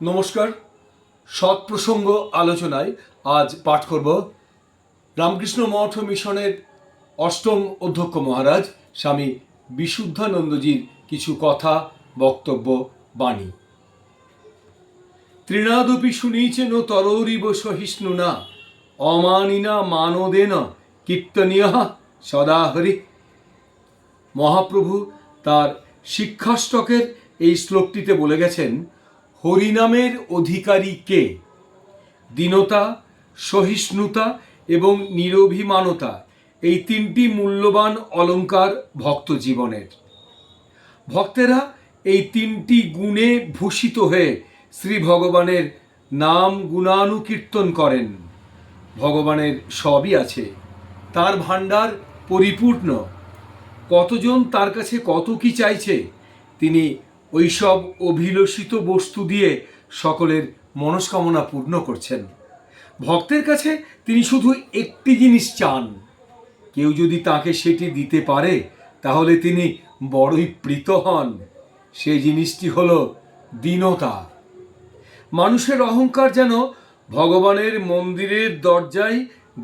নমস্কার। সৎপ্রসঙ্গ আলোচনায় আজ পাঠ করব রামকৃষ্ণ মঠ মিশনের অষ্টম অধ্যক্ষ মহারাজ স্বামী বিশুদ্ধানন্দজির কিছু কথা, বক্তব্য, বাণী। তৃণাদপি শুনিচেন তরৌরিব সহিষ্ণুনা অমানিনা মানদেন কীর্তনীয় সদা হরি। মহাপ্রভু তার শিক্ষাষ্টকের এই শ্লোকটিতে বলে গেছেন, হরিনামের অধিকারী কে? দীনতা, সহিষ্ণুতা এবং নিরভিমানতা এই তিনটি মূল্যবান অলঙ্কার ভক্ত জীবনের। ভক্তেরা এই তিনটি গুণে ভূষিত হয়ে শ্রী ভগবানের নাম গুণানুকীর্তন করেন। ভগবানের সবই আছে, তার ভাণ্ডার পরিপূর্ণ। কতজন তার কাছে কত কি চাইছে, তিনি ওইসব অভিলষিত বস্তু দিয়ে সকলের মনস্কামনা পূর্ণ করছেন। ভক্তের কাছে তিনি শুধু একটি জিনিস চান, কেউ যদি তাকে সেটি দিতে পারে তাহলে তিনি বড়ই প্রীত হন। সেই জিনিসটি হলো দীনতা। মানুষের অহংকার যেন ভগবানের মন্দিরের দরজায়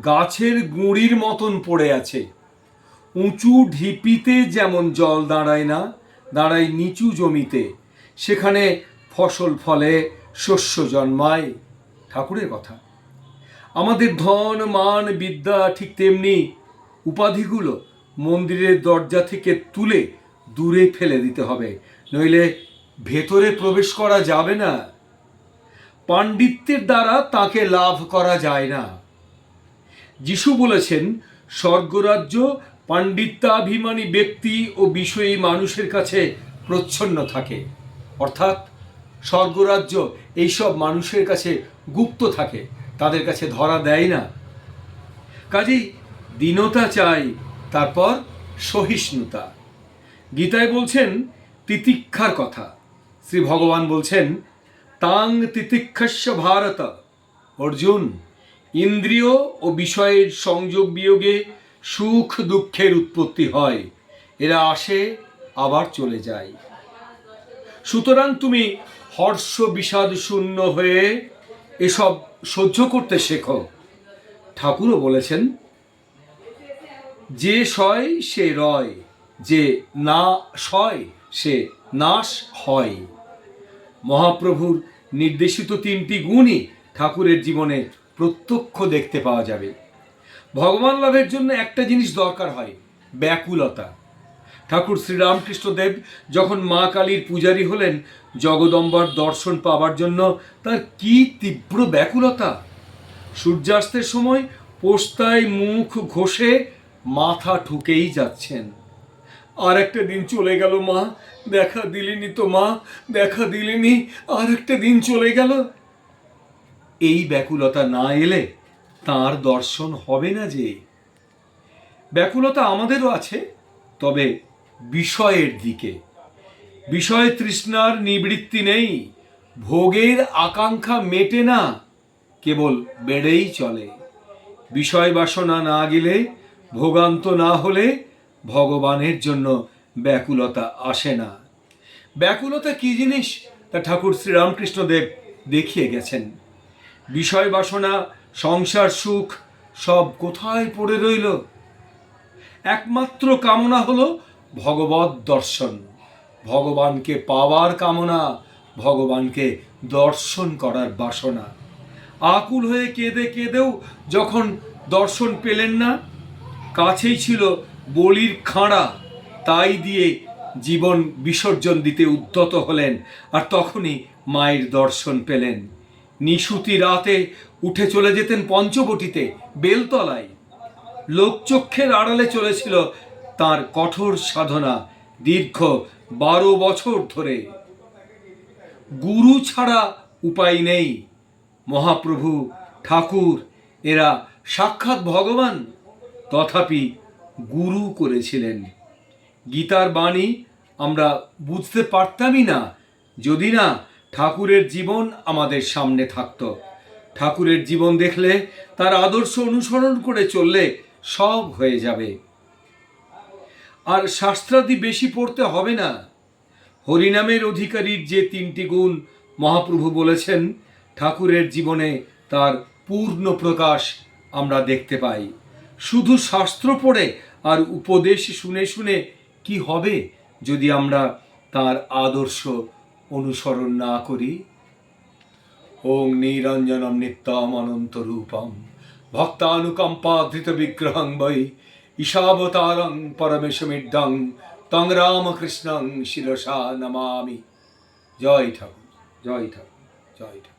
গাছের গুঁড়ির মতন পড়ে আছে। উঁচু ঢিপিতে যেমন জল দাঁড়ায় না, দাঁড়ায় নিচু জমিতে, সেখানে ফসল ফলে, শস্য জন্মায়। ঠাকুরের কথা। আমাদের ধন, মান, বিদ্যা ঠিক তেমনি উপাধিগুলো মন্দিরের দরজা থেকে তুলে দূরে ফেলে দিতে হবে, নইলে ভেতরে প্রবেশ করা যাবে না। পাণ্ডিত্যের দ্বারা তাকে লাভ করা যায় না। যিশু বলেছেন, স্বর্গরাজ্য পাণ্ডিত্যাভিমানী ব্যক্তি ও বিষয়ী মানুষের কাছে প্রচ্ছন্ন থাকে। অর্থাৎ স্বর্গরাজ্য এইসব মানুষের কাছে গুপ্ত থাকে, তাদের কাছে ধরা দেয় না। কাজেই দীনতা চাই, তারপর সহিষ্ণুতা। গীতায় বলছেন তিতিক্ষার কথা। শ্রী ভগবান বলছেন, তাং তিতিক্ষস্য ভারত। অর্জুন, ইন্দ্রিয় ও বিষয়ের সংযোগ বিয়োগে সুখ দুঃখের উৎপত্তি হয়, এরা আসে আবার চলে যায়। সুতরাং তুমি হর্ষ বিষাদ শূন্য হয়ে এসব সহ্য করতে শেখো। ঠাকুরও বলেছেন, যে সয় সে রয়, যে না সয় সে নাশ হয়। মহাপ্রভুর নির্দেশিত তিনটি গুণই ঠাকুরের জীবনে প্রত্যক্ষ দেখতে পাওয়া যাবে। ভগবান লাভের জন্য একটা জিনিস দরকার হয়, ব্যাকুলতা। ঠাকুর শ্রীরামকৃষ্ণদেব যখন মা কালীর পূজারী হলেন, জগদম্বার দর্শন পাবার জন্য তার কি তীব্র ব্যাকুলতা! সূর্যাস্তের সময় পোস্তায় মুখ ঘষে মাথা ঠুকেই যাচ্ছেন। আর একটা দিন চলে গেল মা, দেখা দিলেনি তো মা, দেখা দিলেনি, আর একটা দিন চলে গেল। এই ব্যাকুলতা না এলে তার দর্শন হবে না। যে ব্যাকুলতা আমাদেরও আছে, তবে বিষয়ের দিকে। বিষয় তৃষ্ণার নিবৃত্তি নেই, ভোগের আকাঙ্ক্ষা মেটে না, কেবল বেড়েই চলে। বিষয় বাসনা না গেলে, ভোগান্ত না হলে ভগবানের জন্য ব্যাকুলতা আসে না। ব্যাকুলতা কি জিনিস তা ঠাকুর শ্রীরামকৃষ্ণদেব দেখিয়ে গেছেন। বিষয় বাসনা, সংসার সুখ সব কোথায় পড়ে রইল? একমাত্র কামনা হলো ভগবৎ দর্শন, ভগবানকে পাওয়ার কামনা, ভগবানকে দর্শন করার বাসনা। আকুল হয়ে কেঁদে কেঁদেও যখন দর্শন পেলেন না, কাছেই ছিল বলির খাঁড়া, তাই দিয়ে জীবন বিসর্জন দিতে উদ্যত হলেন, আর তখনই মায়ের দর্শন পেলেন। নিশুতি রাতে উঠে চলে যেতেন পঞ্চবটিতে, বেলতলায়। লোকচক্ষের আড়ালে চলেছিল তার কঠোর সাধনা, দীর্ঘ 12 বছর ধরে। গুরু ছাড়া উপায় নেই। মহাপ্রভু, ঠাকুর এরা সাক্ষাৎ ভগবান, তথাপি গুরু করেছিলেন। গীতার বাণী আমরা বুঝতে পারতামই না যদি না ঠাকুরের জীবন আমাদের সামনে থাকত। ঠাকুরের জীবন দেখলে, তার আদর্শ অনুসরণ করে চললে সব হয়ে যাবে। আর শাস্ত্রাদি বেশি পড়তে হবে না। হরিনামের অধিকারীর যে তিনটি গুণ মহাপ্রভু বলেছেন ঠাকুরের জীবনে তার পূর্ণ প্রকাশ আমরা দেখতে পাই। শুধু শাস্ত্র পড়ে আর উপদেশ শুনে শুনে কি হবে যদি আমরা তার আদর্শ অনুসরণ না করি? ওং নিরঞ্জনম নিত্যম অনন্ত রূপম ভক্তানুকম্পা ধৃত বিগ্রহং বৈ ঈশাবতারং পরমেশমিড্ডং তং রামকৃষ্ণং শিরসা নমামি। জয় ঠাকুর, জয় ঠাকুর, জয় ঠাকুর।